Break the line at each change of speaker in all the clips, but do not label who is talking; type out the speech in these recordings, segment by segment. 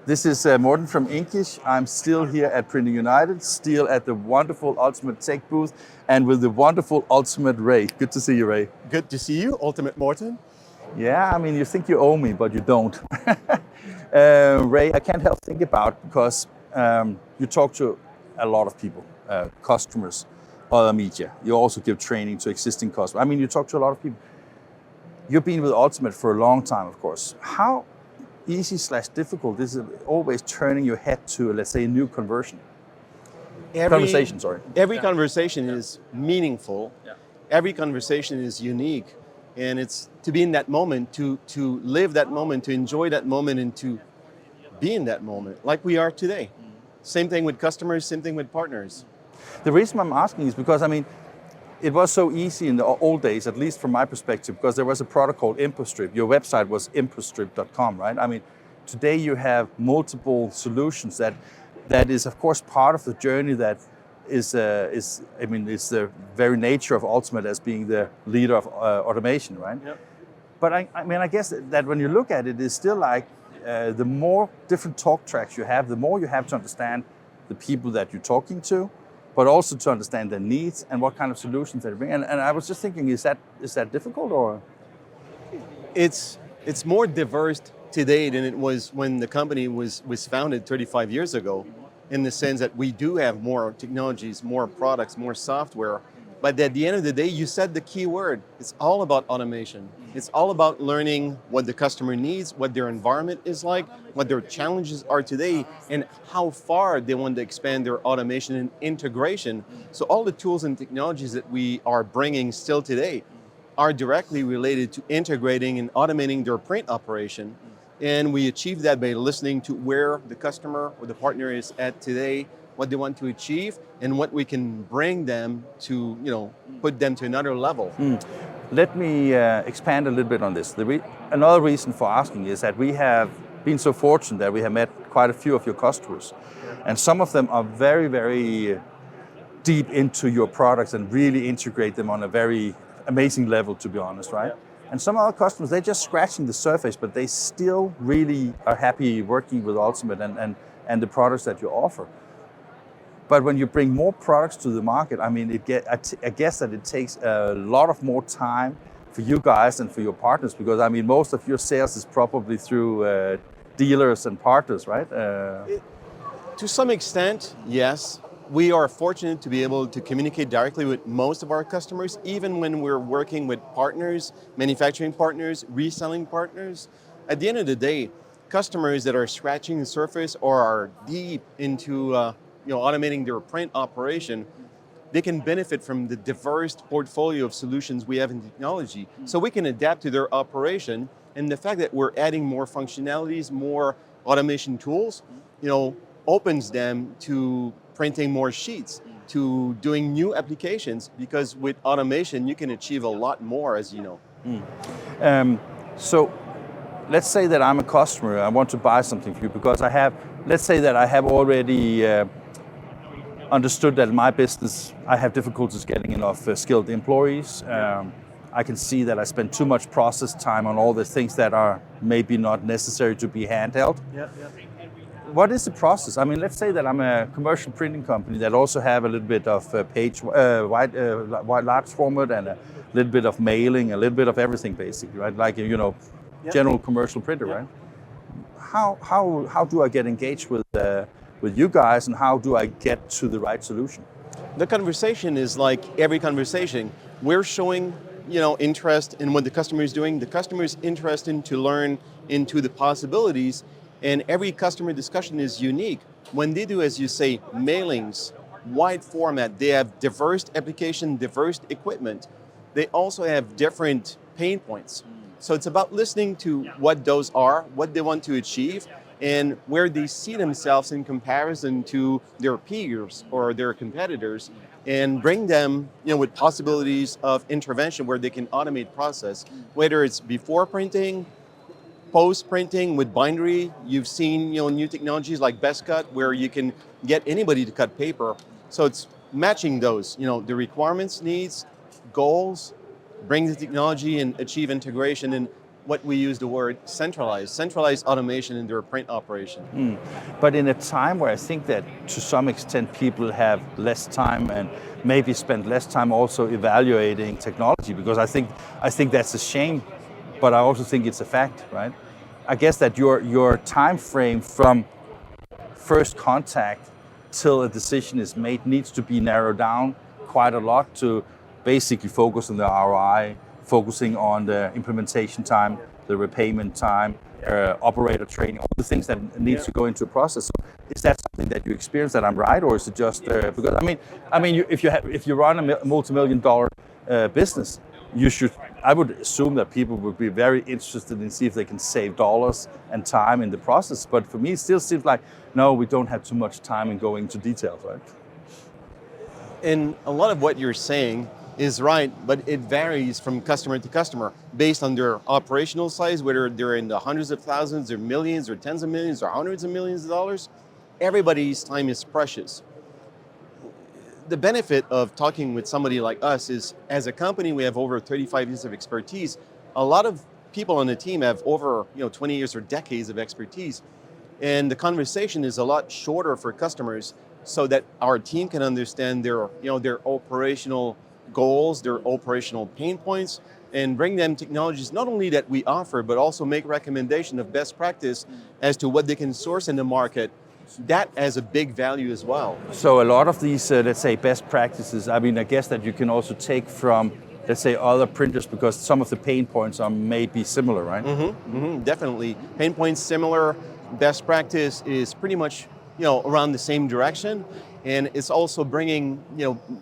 This is Morten from Inkish. I'm still here at Printing United, still at the wonderful Ultimate Tech booth, and with the wonderful Ultimate Ray. Good to see you, Ray.
Good to see you, Ultimate Morten.
Yeah, I mean, you think you owe me, but you don't. Ray, I can't help think about, because you talk to a lot of people, customers, other media. You also give training to existing customers. I mean, you talk to a lot of people. You've been with Ultimate for a long time, of course. How easy/difficult is it always turning your head to, let's say, a new conversion? Conversation, sorry.
Every conversation is meaningful.
Yeah.
Every conversation is unique. And it's to be in that moment, to live that moment, to enjoy that moment, and to be in that moment, like we are today. Same thing with customers, same thing with partners.
The reason I'm asking is because, I mean, it was so easy in the old days, at least from my perspective, because there was a product called ImpoStrip. Your website was impostrip.com, right? I mean, today you have multiple solutions that is, of course, part of the journey that is it's the very nature of Ultimate as being the leader of automation, right?
Yep.
But I mean, I guess that when you look at it, it's still like the more different talk tracks you have, the more you have to understand the people that you're talking to, but also to understand their needs and what kind of solutions they bring. And I was just thinking, is that difficult, or?
It's more diverse today than it was when the company was founded 35 years ago, in the sense that we do have more technologies, more products, more software. But at the end of the day, you said the key word. It's all about automation. It's all about learning what the customer needs, what their environment is like, what their challenges are today, and how far they want to expand their automation and integration. So all the tools and technologies that we are bringing still today are directly related to integrating and automating their print operation. And we achieve that by listening to where the customer or the partner is at today, what they want to achieve, and what we can bring them to, put them to another level.
Let me expand a little bit on this. Another reason for asking is that we have been so fortunate that we have met quite a few of your customers. And some of them are very, very deep into your products and really integrate them on a very amazing level, to be honest, right? And some other customers, they're just scratching the surface, but they still really are happy working with Ultimate and the products that you offer. But when you bring more products to the market, I mean, I guess that it takes a lot of more time for you guys and for your partners, because I mean, most of your sales is probably through dealers and partners, right?
To some extent, yes. We are fortunate to be able to communicate directly with most of our customers, even when we're working with partners, manufacturing partners, reselling partners. At the end of the day, customers that are scratching the surface or are deep into automating their print operation, they can benefit from the diverse portfolio of solutions we have in technology. So we can adapt to their operation, and the fact that we're adding more functionalities, more automation tools, opens them to printing more sheets, to doing new applications, because with automation you can achieve a lot more, as you know.
So let's say that I'm a customer, I want to buy something from you, because let's say that I have already understood that in my business I have difficulties getting enough skilled employees. I can see that I spend too much process time on all the things that are maybe not necessary to be handheld. What is the process? I mean, let's say that I'm a commercial printing company that also have a little bit of wide large format and a little bit of mailing, a little bit of everything, basically, right? Like general commercial printer, right? How do I get engaged with you guys, and how do I get to the right solution?
The conversation is like every conversation. We're showing interest in what the customer is doing. The customer is interested to learn into the possibilities. And every customer discussion is unique. When they do, as you say, mailings, wide format, they have diverse application, diverse equipment. They also have different pain points. So it's about listening to what those are, what they want to achieve, and where they see themselves in comparison to their peers or their competitors, and bring them with possibilities of intervention where they can automate process, whether it's before printing, post-printing with bindery. You've seen new technologies like BestCut, where you can get anybody to cut paper. So it's matching those, the requirements, needs, goals, bring the technology and achieve integration. And what we use the word centralized automation in their print operation.
But in a time where I think that to some extent people have less time and maybe spend less time also evaluating technology, because I think that's a shame, but I also think it's a fact, right? I guess that your time frame from first contact till a decision is made needs to be narrowed down quite a lot to basically focus on the ROI, focusing on the implementation time, the repayment time, operator training, all the things that needs to go into a process. So is that something that you experience, that I'm right, or is it just because if you run a multi-million-dollar business, I would assume that people would be very interested in see if they can save dollars and time in the process. But for me, it still seems like, no, we don't have too much time in going into details, right?
And a lot of what you're saying is right, but it varies from customer to customer based on their operational size, whether they're in the hundreds of thousands or millions or tens of millions or hundreds of millions of dollars. Everybody's time is precious. The benefit of talking with somebody like us is, as a company, we have over 35 years of expertise. A lot of people on the team have over 20 years or decades of expertise. And the conversation is a lot shorter for customers so that our team can understand their operational goals, their operational pain points, and bring them technologies not only that we offer, but also make recommendation of best practice as to what they can source in the market. That has a big value as well.
So a lot of these, let's say, best practices, I guess that you can also take from, let's say, other printers, because some of the pain points are maybe similar, right?
Definitely. Pain points similar, best practice is pretty much around the same direction, and it's also bringing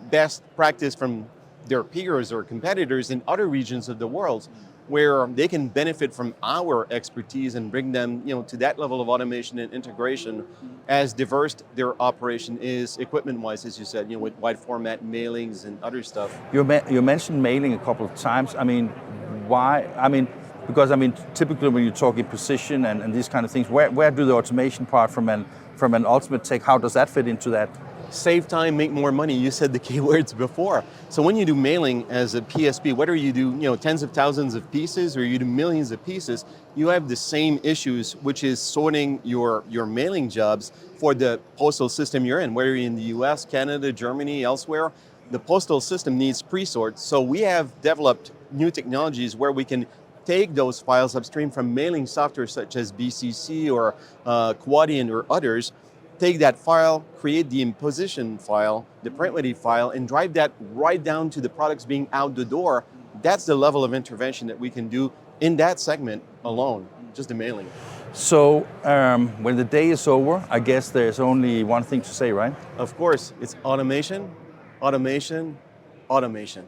best practice from their peers or competitors in other regions of the world, where they can benefit from our expertise and bring them to that level of automation and integration, as diverse their operation is equipment-wise, as you said, with wide format mailings and other stuff.
You mentioned mailing a couple of times. Why? Because typically when you're talking precision and these kind of things, where do the automation part from an ultimate take, how does that fit into that?
Save time, make more money. You said the key words before. So when you do mailing as a PSP, whether you do tens of thousands of pieces or you do millions of pieces, you have the same issues, which is sorting your mailing jobs for the postal system you're in, whether you're in the US, Canada, Germany, elsewhere. The postal system needs pre-sort. So we have developed new technologies where we can take those files upstream from mailing software such as BCC or Quadient or others, take that file, create the imposition file, the print-ready file, and drive that right down to the products being out the door. That's the level of intervention that we can do in that segment alone, just the mailing.
So when the day is over, I guess there's only one thing to say, right?
Of course, it's automation, automation, automation.